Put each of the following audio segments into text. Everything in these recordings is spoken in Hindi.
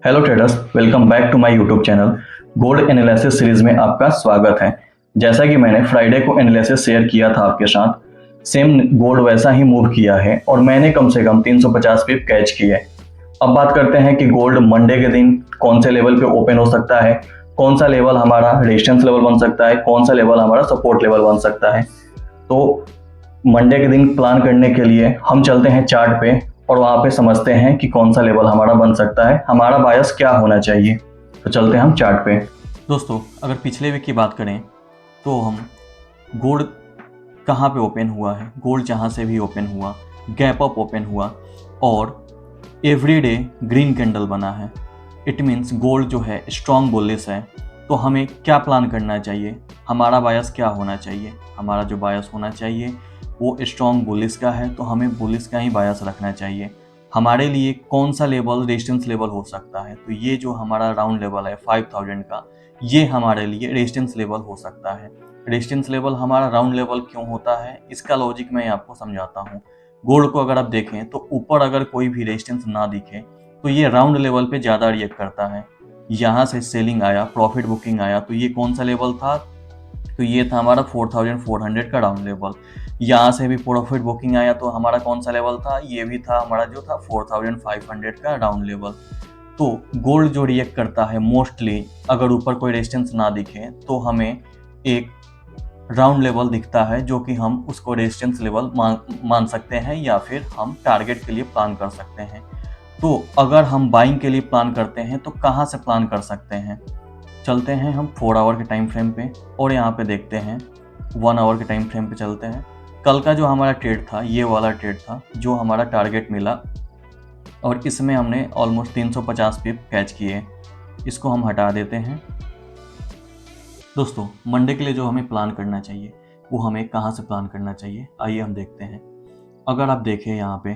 Hello traders, welcome back to my YouTube channel. Gold analysis series में आपका स्वागत है। जैसा कि मैंने फ्राइडे को एनालिसिस शेयर किया था आपके साथ, सेम गोल्ड वैसा ही मूव किया है और मैंने कम से कम 350 पिप कैच किए। अब बात करते हैं कि गोल्ड मंडे के दिन कौन से लेवल पे ओपन हो सकता है, कौन सा लेवल हमारा रेजिस्टेंस लेवल बन सकता है, कौन सा लेवल हमारा सपोर्ट लेवल बन सकता है। तो मंडे के दिन प्लान करने के लिए हम चलते हैं चार्ट पे और वहां पे समझते हैं कि कौन सा लेवल हमारा बन सकता है, हमारा बायस क्या होना चाहिए। तो चलते हैं हम चार्ट पे। दोस्तों, अगर पिछले वीक की बात करें तो हम गोल्ड कहाँ पे ओपन हुआ है, गोल्ड जहाँ से भी ओपन हुआ, गैप अप ओपन हुआ और एवरीडे ग्रीन कैंडल बना है। इट मीन्स गोल्ड जो है स्ट्रॉन्ग बुलिश है। तो हमें क्या प्लान करना चाहिए, हमारा बायस क्या होना चाहिए। हमारा जो बायस होना चाहिए वो स्ट्रॉन्ग बुलिश का है, तो हमें बुलिश का ही बायस रखना चाहिए। हमारे लिए कौन सा लेवल रेजिस्टेंस लेवल हो सकता है, तो ये जो हमारा राउंड लेवल है 5000 का, ये हमारे लिए रेजिस्टेंस लेवल हो सकता है। रेजिस्टेंस लेवल हमारा राउंड लेवल क्यों होता है, इसका लॉजिक मैं आपको समझाता हूँ। गोल्ड को अगर आप देखें तो ऊपर अगर कोई भी रेजिस्टेंस ना दिखे तो ये राउंड लेवल पे ज़्यादा रिएक्ट करता है। यहाँ से सेलिंग आया, प्रॉफिट बुकिंग आया, तो ये कौन सा लेवल था, तो ये था हमारा 4400 का डाउन लेवल। यहाँ से भी प्रॉफिट बुकिंग आया तो हमारा कौन सा लेवल था, ये भी था हमारा जो था 4500 का डाउन लेवल। तो गोल्ड जो रिएक्ट करता है मोस्टली, अगर ऊपर कोई रेजिस्टेंस ना दिखे तो हमें एक राउंड लेवल दिखता है जो कि हम उसको रेजिस्टेंस लेवल मान सकते हैं या फिर हम टारगेट के लिए प्लान कर सकते हैं। तो अगर हम बाइंग के लिए प्लान करते हैं तो कहाँ से प्लान कर सकते हैं। चलते हैं हम 4 आवर के टाइम फ्रेम पे और यहाँ पे देखते हैं 1 आवर के टाइम फ्रेम पे चलते हैं। कल का जो हमारा ट्रेड था, ये वाला ट्रेड था जो हमारा टारगेट मिला और इसमें हमने ऑलमोस्ट 350 पिप कैच किए। इसको हम हटा देते हैं। दोस्तों, मंडे के लिए जो हमें प्लान करना चाहिए वो हमें कहाँ से प्लान करना चाहिए, आइए हम देखते हैं। अगर आप देखें यहाँ पे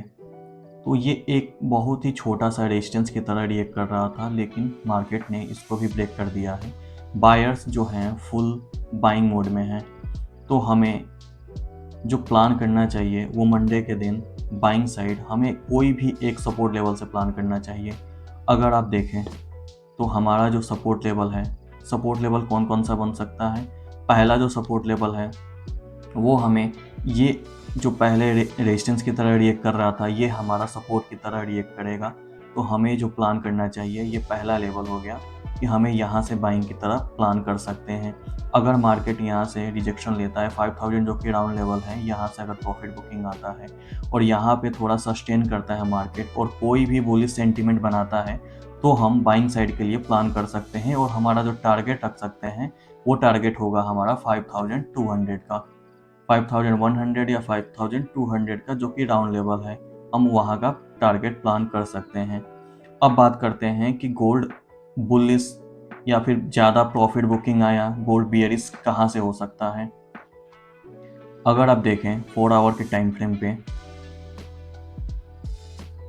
तो ये एक बहुत ही छोटा सा रेजिस्टेंस की तरह रिएक्ट कर रहा था, लेकिन मार्केट ने इसको भी ब्रेक कर दिया है। बायर्स जो हैं फुल बाइंग मोड में हैं। तो हमें जो प्लान करना चाहिए वो मंडे के दिन बाइंग साइड हमें कोई भी एक सपोर्ट लेवल से प्लान करना चाहिए। अगर आप देखें तो हमारा जो सपोर्ट लेवल है, सपोर्ट लेवल कौन कौन सा बन सकता है। पहला जो सपोर्ट लेवल है वो हमें ये जो पहले रेजिस्टेंस की तरह रिएक्ट कर रहा था, ये हमारा सपोर्ट की तरह रिएक्ट करेगा। तो हमें जो प्लान करना चाहिए, ये पहला लेवल हो गया कि हमें यहाँ से बाइंग की तरह प्लान कर सकते हैं। अगर मार्केट यहाँ से रिजेक्शन लेता है 5000 जो कि राउंड लेवल है, यहाँ से अगर प्रॉफिट बुकिंग आता है और यहाँ पे थोड़ा सस्टेन करता है मार्केट और कोई भी बुलिश सेंटीमेंट बनाता है, तो हम बाइंग साइड के लिए प्लान कर सकते हैं और हमारा जो टारगेट रख सकते हैं वो टारगेट होगा हमारा 5200 का, 5100 या 5200 का, जो कि राउंड लेवल है। हम वहाँ का टारगेट प्लान कर सकते हैं। अब बात करते हैं कि गोल्ड बुलिश या फिर ज़्यादा प्रॉफिट बुकिंग आया, गोल्ड बियरिश कहाँ से हो सकता है। अगर आप देखें 4 आवर के टाइम फ्रेम पे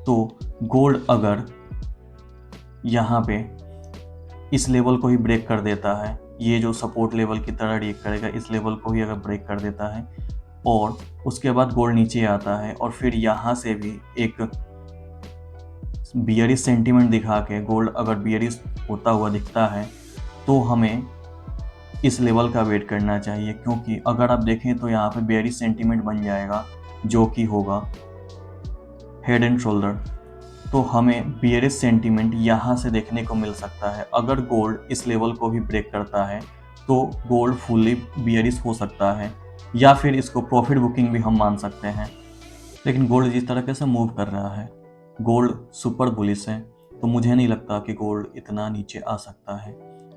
तो गोल्ड अगर यहाँ पे इस लेवल को ही ब्रेक कर देता है, ये जो सपोर्ट लेवल की तरह रिएक्ट करेगा, इस लेवल को ही अगर ब्रेक कर देता है और उसके बाद गोल्ड नीचे आता है और फिर यहाँ से भी एक बियरिश सेंटीमेंट दिखा के गोल्ड अगर बियरिश होता हुआ दिखता है, तो हमें इस लेवल का वेट करना चाहिए। क्योंकि अगर आप देखें तो यहाँ पे बियरिश सेंटीमेंट बन जाएगा जो कि होगा हेड एंड शोल्डर। तो हमें बियरिश सेंटीमेंट यहाँ से देखने को मिल सकता है। अगर गोल्ड इस लेवल को भी ब्रेक करता है तो गोल्ड फुल्ली बियरिश हो सकता है या फिर इसको प्रॉफिट बुकिंग भी हम मान सकते हैं। लेकिन गोल्ड जिस तरीके से मूव कर रहा है, गोल्ड सुपर बुलिश है, तो मुझे नहीं लगता कि गोल्ड इतना नीचे आ सकता है।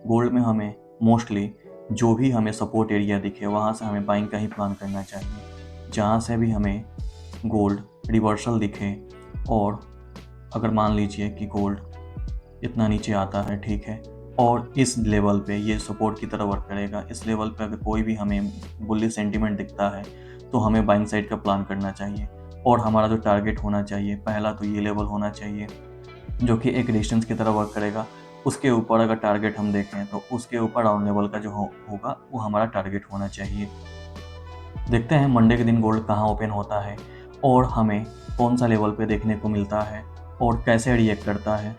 गोल्ड में हमें मोस्टली जो भी हमें सपोर्ट एरिया दिखे वहाँ से हमें बाइंग का ही प्लान करना चाहिए। जहाँ से भी हमें गोल्ड रिवर्सल दिखे और अगर मान लीजिए कि गोल्ड इतना नीचे आता है, ठीक है, और इस लेवल पे ये सपोर्ट की तरह वर्क करेगा, इस लेवल पे अगर कोई भी हमें बुलिश सेंटीमेंट दिखता है तो हमें बाइंग साइड का प्लान करना चाहिए। और हमारा जो टारगेट होना चाहिए, पहला तो ये लेवल होना चाहिए जो कि एक रेजिस्टेंस की तरह वर्क करेगा। उसके ऊपर अगर टारगेट हम देखें तो उसके ऊपर राउंड लेवल का जो होगा वो हमारा टारगेट होना चाहिए। देखते हैं मंडे के दिन गोल्ड कहाँ ओपन होता है और हमें कौन सा लेवल पे देखने को मिलता है और कैसे रिएक्ट करता है।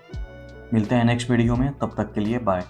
मिलते हैं नेक्स्ट वीडियो में, तब तक के लिए बाय।